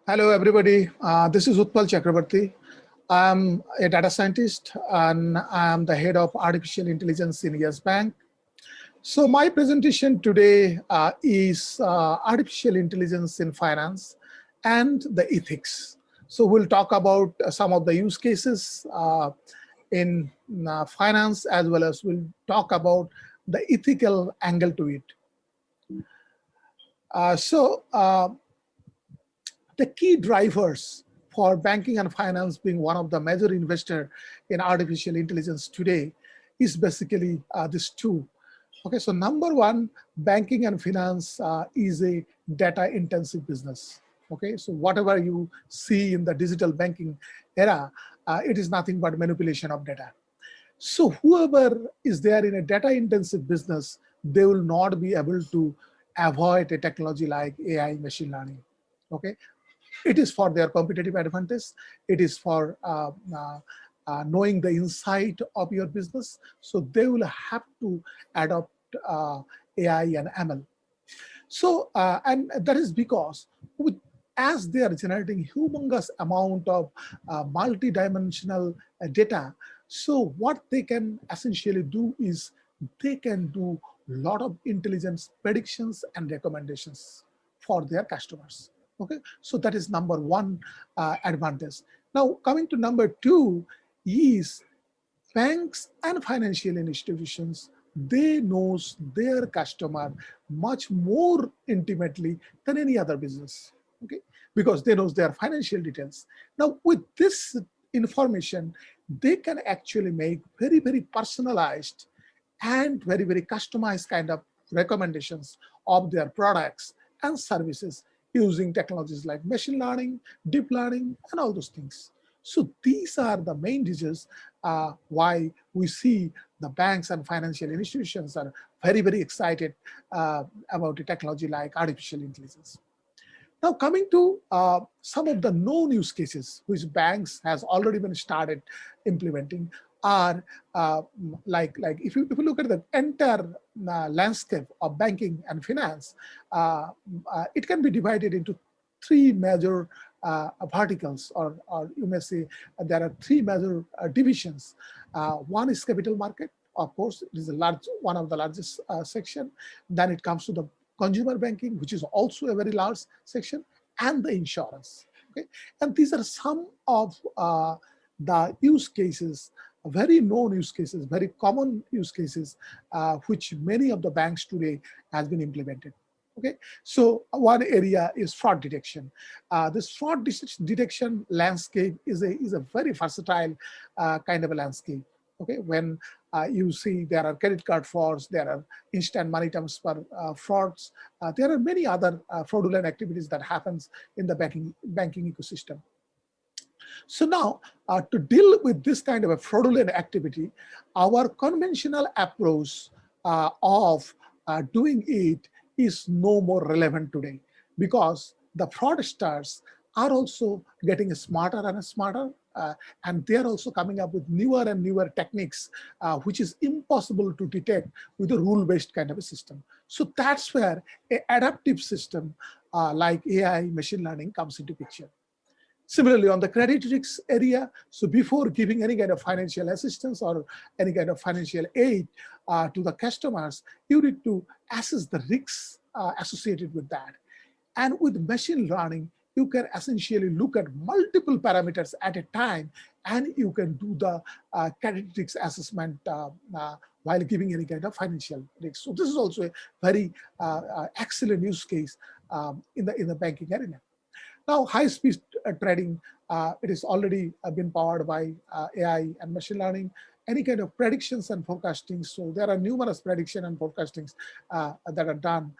Hello, everybody. This is Utpal Chakraborty. I'm a data scientist and I'm the head of artificial intelligence in Yes Bank. So my presentation today is artificial intelligence in finance and the ethics. So we'll talk about some of the use cases in finance, as well as we'll talk about the ethical angle to it. The key drivers for banking and finance being one of the major investor in artificial intelligence today is basically these two. Okay, so number one, banking and finance is a data intensive business. Okay, so whatever you see in the digital banking era, it is nothing but manipulation of data. So whoever is there in a data intensive business, they will not be able to avoid a technology like AI, machine learning. Okay, it is for their competitive advantage. It is for knowing the insight of your business. So they will have to adopt AI and ML. So, and that is because as they are generating humongous amount of multi-dimensional data, so what they can essentially do is they can do a lot of intelligence predictions and recommendations for their customers. Okay, so that is number one advantage. Now, coming to number two is banks and financial institutions, they knows their customer much more intimately than any other business, okay, because they knows their financial details. Now, with this information, they can actually make very, very personalized and very, very customized kind of recommendations of their products and services using technologies like machine learning, deep learning, and all those things. So these are the main reasons why we see the banks and financial institutions are very, very excited about a technology like artificial intelligence. Now, coming to some of the known use cases which banks has already been started implementing are like if you look at the entire landscape of banking and finance, it can be divided into three major verticals, or you may say there are three major divisions. One is capital market. Of course, it is one of the largest section. Then it comes to the consumer banking, which is also a very large section, and the insurance. Okay, and these are some of the use cases, very known use cases, very common use cases, which many of the banks today has been implemented. Okay, so one area is fraud detection. This fraud detection landscape is a very versatile kind of a landscape. Okay, when you see there are credit card frauds, there are instant money transfer frauds, there are many other fraudulent activities that happens in the banking ecosystem. So now, to deal with this kind of a fraudulent activity, our conventional approach of doing it is no more relevant today, because the fraudsters are also getting smarter and smarter, and they are also coming up with newer and newer techniques, which is impossible to detect with a rule-based kind of a system. So that's where an adaptive system like AI, machine learning comes into picture. Similarly, on the credit risk area, so before giving any kind of financial assistance or any kind of financial aid to the customers, you need to assess the risks associated with that. And with machine learning, you can essentially look at multiple parameters at a time, and you can do the credit risk assessment while giving any kind of financial risk. So this is also a very excellent use case in the banking arena. Now, high-speed trading, it is already been powered by AI and machine learning. Any kind of predictions and forecasting. So there are numerous prediction and forecastings that are done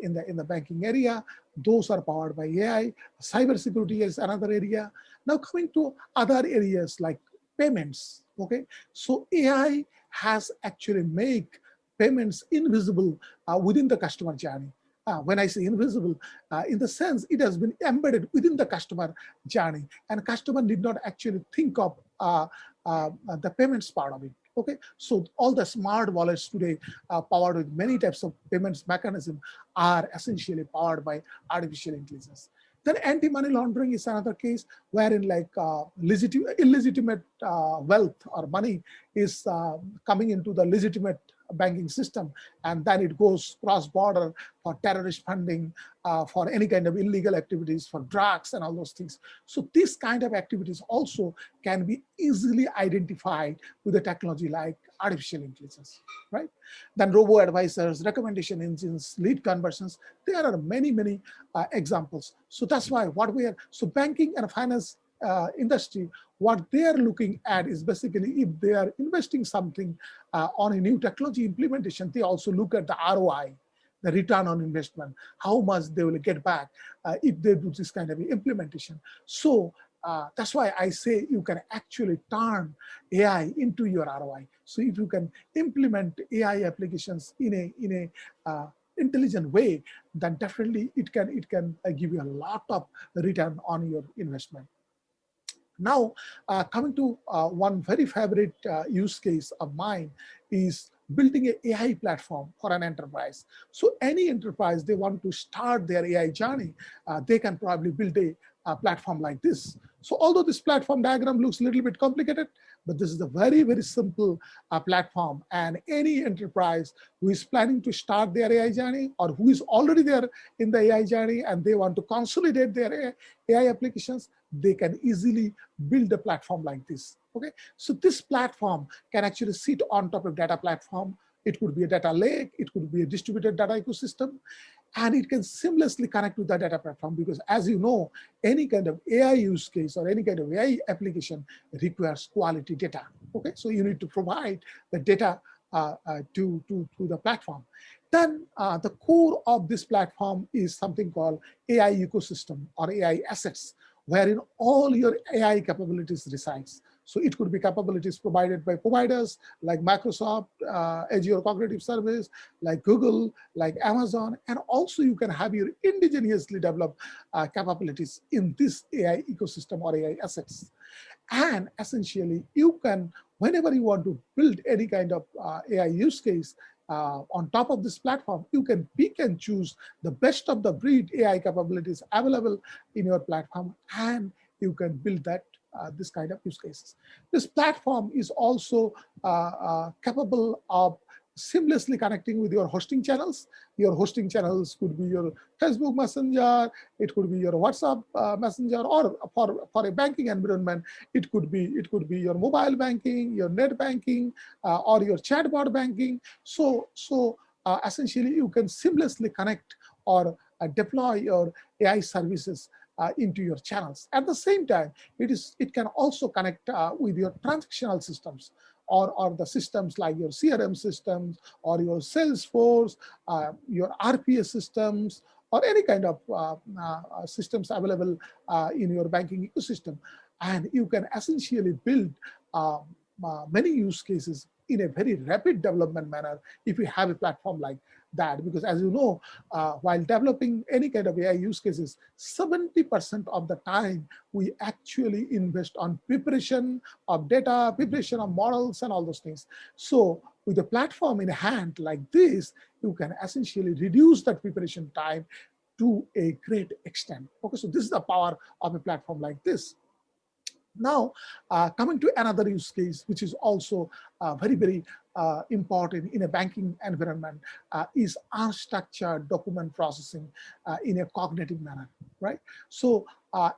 in the banking area. Those are powered by AI. Cybersecurity is another area. Now coming to other areas like payments. Okay, so AI has actually made payments invisible within the customer journey. When I say invisible, in the sense it has been embedded within the customer journey, and customer need not actually think of the payments part of it. Okay, so all the smart wallets today powered with many types of payments mechanism are essentially powered by artificial intelligence. Then anti-money laundering is another case wherein like illegitimate wealth or money is coming into the legitimate banking system, and then it goes cross-border for terrorist funding, for any kind of illegal activities, for drugs and all those things. So this kind of activities also can be easily identified with a technology like artificial intelligence, right? Then robo-advisors, recommendation engines, lead conversions, there are many examples. So that's why so banking and finance industry, what they are looking at is basically if they are investing something on a new technology implementation, they also look at the ROI, the return on investment, how much they will get back if they do this kind of implementation. So that's why I say you can actually turn AI into your ROI. So if you can implement AI applications in a intelligent way, then definitely it can give you a lot of return on your investment. Now, coming to one very favorite use case of mine is building an AI platform for an enterprise. So any enterprise, they want to start their AI journey, they can probably build a platform like this. So although this platform diagram looks a little bit complicated, but this is a very simple platform, and any enterprise who is planning to start their AI journey or who is already there in the AI journey and they want to consolidate their AI applications, they can easily build a platform like this. Okay, so this platform can actually sit on top of data platform. It could be a data lake, it could be a distributed data ecosystem, and it can seamlessly connect with the data platform, because as you know, any kind of AI use case or any kind of AI application requires quality data. Okay, so you need to provide the data to the platform. Then the core of this platform is something called AI ecosystem or AI assets, wherein all your AI capabilities resides. So it could be capabilities provided by providers like Microsoft, Azure Cognitive Service, like Google, like Amazon, and also you can have your indigenously developed capabilities in this AI ecosystem or AI assets. And essentially, you can, whenever you want to build any kind of AI use case on top of this platform, you can pick and choose the best of the breed AI capabilities available in your platform, and you can build that this kind of use cases. This platform is also capable of seamlessly connecting with your hosting channels. Your hosting channels could be your Facebook Messenger, it could be your WhatsApp Messenger, or for a banking environment, it could be your mobile banking, your net banking, or your chatbot banking. So essentially, you can seamlessly connect or deploy your AI services into your channels. At the same time, it can also connect with your transactional systems, or the systems like your CRM systems or your Salesforce, your RPA systems, or any kind of systems available in your banking ecosystem. And you can essentially build many use cases in a very rapid development manner if you have a platform like that. Because as you know, while developing any kind of AI use cases, 70% of the time we actually invest on preparation of data, preparation of models, and all those things. So with a platform in hand like this, you can essentially reduce that preparation time to a great extent. Okay, so this is the power of a platform like this. Now, coming to another use case, which is also very important in a banking environment, is unstructured document processing in a cognitive manner, right? So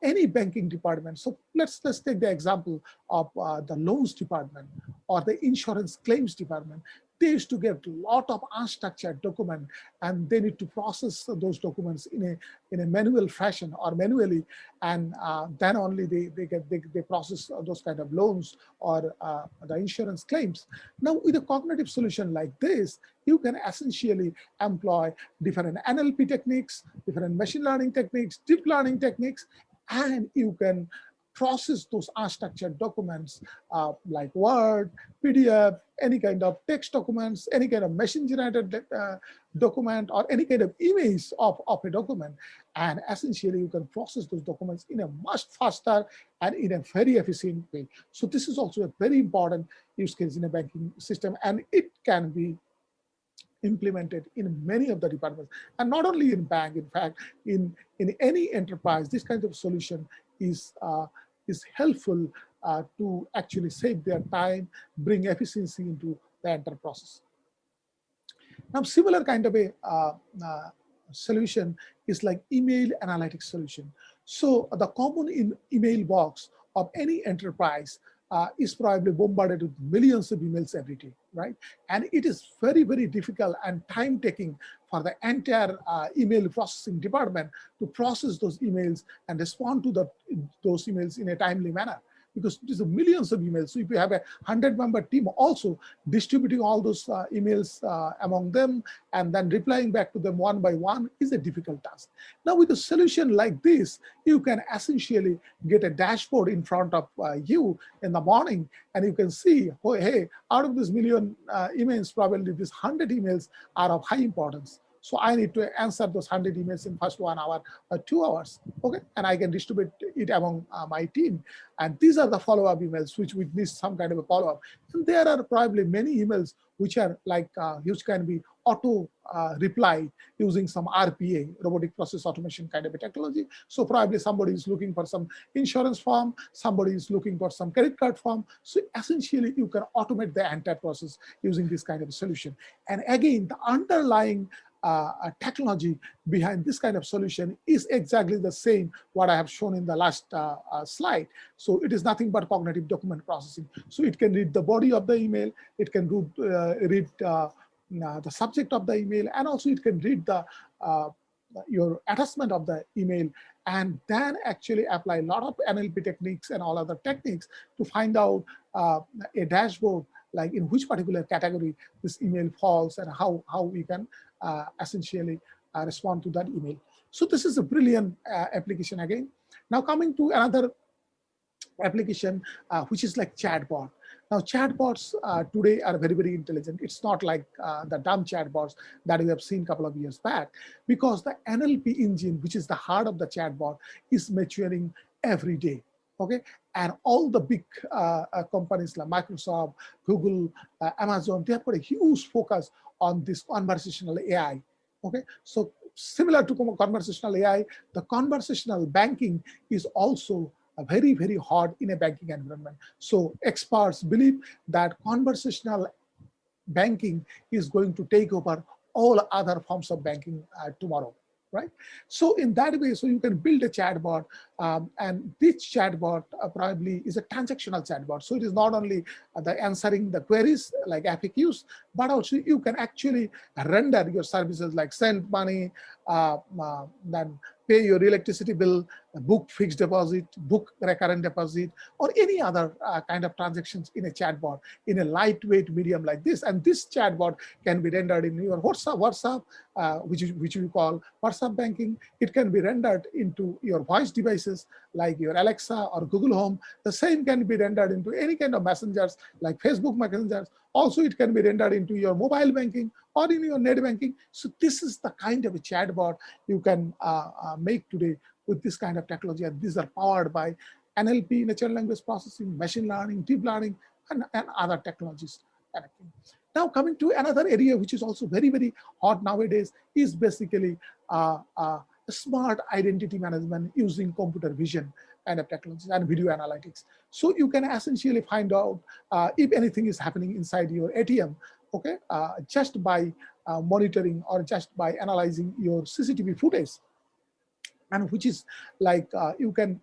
any banking department, so let's take the example of the loans department or the insurance claims department. They used to get a lot of unstructured document, and they need to process those documents in a manual fashion or manually, and then only they process those kind of loans or the insurance claims. Now, with a cognitive solution like this, you can essentially employ different NLP techniques, different machine learning techniques, deep learning techniques, and you can process those unstructured documents like Word, PDF, any kind of text documents, any kind of machine-generated document, or any kind of image of a document. And essentially, you can process those documents in a much faster and in a very efficient way. So this is also a very important use case in a banking system, and it can be implemented in many of the departments, and not only in bank. In fact, in any enterprise, this kind of solution is helpful to actually save their time, bring efficiency into the entire process. Now, similar kind of a solution is like email analytics solution. So the common email box of any enterprise is probably bombarded with millions of emails every day, right? And it is very, very difficult and time-taking for the entire email processing department to process those emails and respond to those emails in a timely manner, because it is millions of emails. So if you have a 100-member team also distributing all those emails among them and then replying back to them one by one is a difficult task. Now with a solution like this, you can essentially get a dashboard in front of you in the morning, and you can see, oh, hey, out of this million emails, probably these 100 emails are of high importance. So I need to answer those 100 emails in first 1 hour or 2 hours, okay? And I can distribute it among my team. And these are the follow-up emails which need some kind of a follow-up. And there are probably many emails which are like, which can be auto reply using some RPA, robotic process automation kind of a technology. So probably somebody is looking for some insurance form, somebody is looking for some credit card form. So essentially you can automate the entire process using this kind of a solution. And again, the underlying technology behind this kind of solution is exactly the same what I have shown in the last slide. So it is nothing but cognitive document processing. So it can read the body of the email, it can read the subject of the email, and also it can read the your attachment of the email, and then actually apply a lot of NLP techniques and all other techniques to find out a dashboard, like in which particular category this email falls and how we can essentially respond to that email. So this is a brilliant application again. Now coming to another application, which is like chatbot. Now chatbots today are very, very intelligent. It's not like the dumb chatbots that we have seen a couple of years back, because the NLP engine, which is the heart of the chatbot, is maturing every day. Okay, and all the big companies like Microsoft, Google, Amazon, they have put a huge focus on this conversational AI. Okay, so similar to conversational AI, the conversational banking is also very, very hard in a banking environment. So experts believe that conversational banking is going to take over all other forms of banking tomorrow, right? So in that way, so you can build a chatbot, and this chatbot probably is a transactional chatbot. So it is not only the answering the queries like FAQs, but also you can actually render your services like send money, then pay your electricity bill, book fixed deposit, book recurrent deposit, or any other kind of transactions in a chatbot in a lightweight medium like this. And this chatbot can be rendered in your WhatsApp, which we call WhatsApp banking. It can be rendered into your voice devices like your Alexa or Google Home. The same can be rendered into any kind of messengers like Facebook messengers. Also, it can be rendered into your mobile banking or in your net banking. So this is the kind of a chatbot you can make today with this kind of technology. And these are powered by NLP, natural language processing, machine learning, deep learning, and other technologies. Now coming to another area which is also very, very hot nowadays is basically smart identity management using computer vision kind of technologies and video analytics. So you can essentially find out if anything is happening inside your ATM, okay, just by monitoring or just by analyzing your CCTV footage, and which is like you can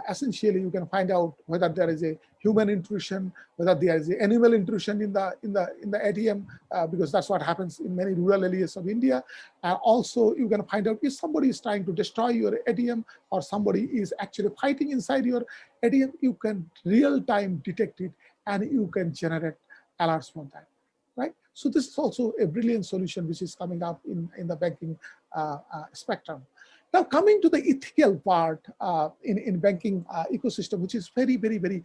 essentially you can find out whether there is a human intrusion, whether there is an animal intrusion in the ATM, because that's what happens in many rural areas of India. And also you can find out if somebody is trying to destroy your ATM or somebody is actually fighting inside your ATM. You can real time detect it and you can generate alerts from that, right? So this is also a brilliant solution which is coming up in the banking spectrum. Now coming to the ethical part in banking ecosystem, which is very, very, very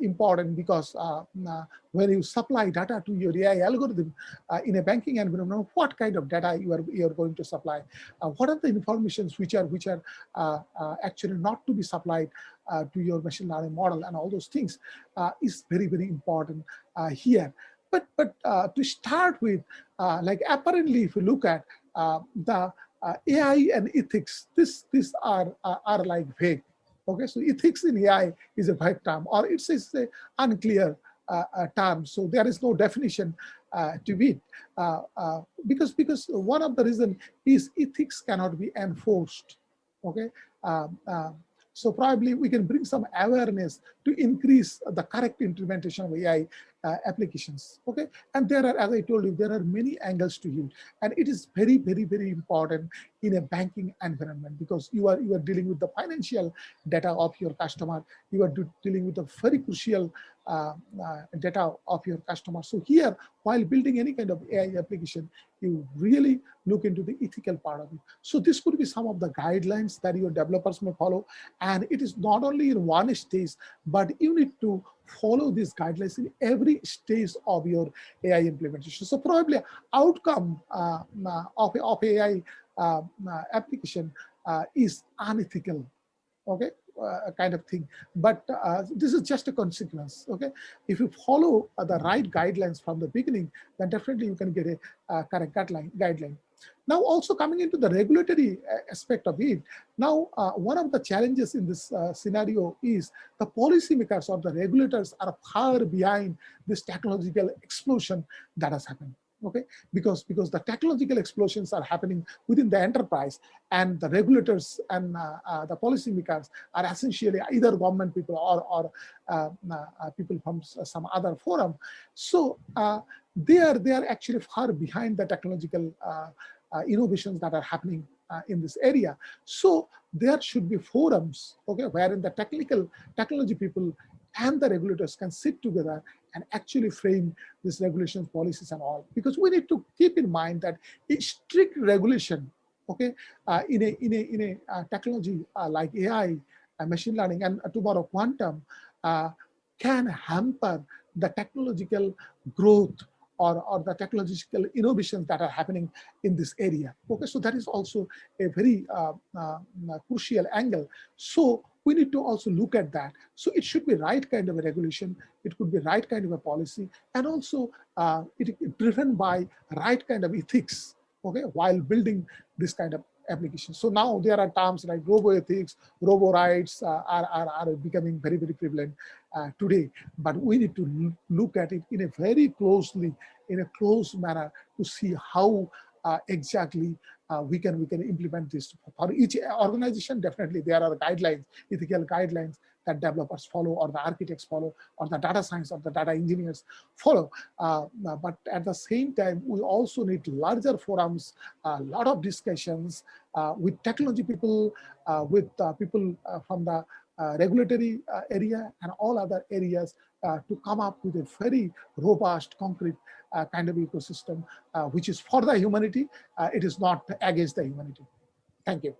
important, because when you supply data to your AI algorithm in a banking environment, what kind of data you are going to supply? What are the informations which are actually not to be supplied to your machine learning model, and all those things is very, very important here. But to start with, like apparently, if you look at the AI and ethics, these are like vague. Okay, so ethics in AI is a vague term, or it's a unclear term. So there is no definition to it, because one of the reason is ethics cannot be enforced. Okay, um, uh, so probably we can bring some awareness to increase the correct implementation of AI applications. Okay, and there are, as I told you, there are many angles to it, and it is very important in a banking environment, because you are dealing with the financial data of your customer. You are dealing with the very crucial data of your customer. So here, while building any kind of AI application, you really look into the ethical part of it. So this could be some of the guidelines that your developers may follow. And it is not only in one stage, but you need to follow these guidelines in every stage of your AI implementation. So probably outcome of AI application is unethical. Okay, kind of thing, but this is just a consequence. Okay, if you follow the right guidelines from the beginning, then definitely you can get a correct guideline. Now, also coming into the regulatory aspect of it, now one of the challenges in this scenario is the policymakers or the regulators are far behind this technological explosion that has happened. Okay, because the technological explosions are happening within the enterprise, and the regulators and the policymakers are essentially either government people or people from some other forum. So they are actually far behind the technological innovations that are happening in this area. So there should be forums, okay, wherein the technology people and the regulators can sit together and actually frame these regulations, policies, and all. Because we need to keep in mind that a strict regulation, okay, in a technology like AI, machine learning, and tomorrow quantum, can hamper the technological growth or the technological innovations that are happening in this area. Okay, so that is also a very crucial angle. So we need to also look at that. So it should be right kind of a regulation. It could be right kind of a policy, and also it driven by right kind of ethics. Okay, while building this kind of application. So now there are terms like robo ethics, robo rights are becoming very prevalent today. But we need to look at it in a very closely, in a close manner, to see how exactly we can implement this for each organization. Definitely there are guidelines, ethical guidelines that developers follow, or the architects follow, or the data science or the data engineers follow. But at the same time, we also need larger forums, a lot of discussions with technology people, with people from the regulatory area and all other areas, to come up with a very robust, concrete kind of ecosystem, which is for the humanity. It is not against the humanity. Thank you.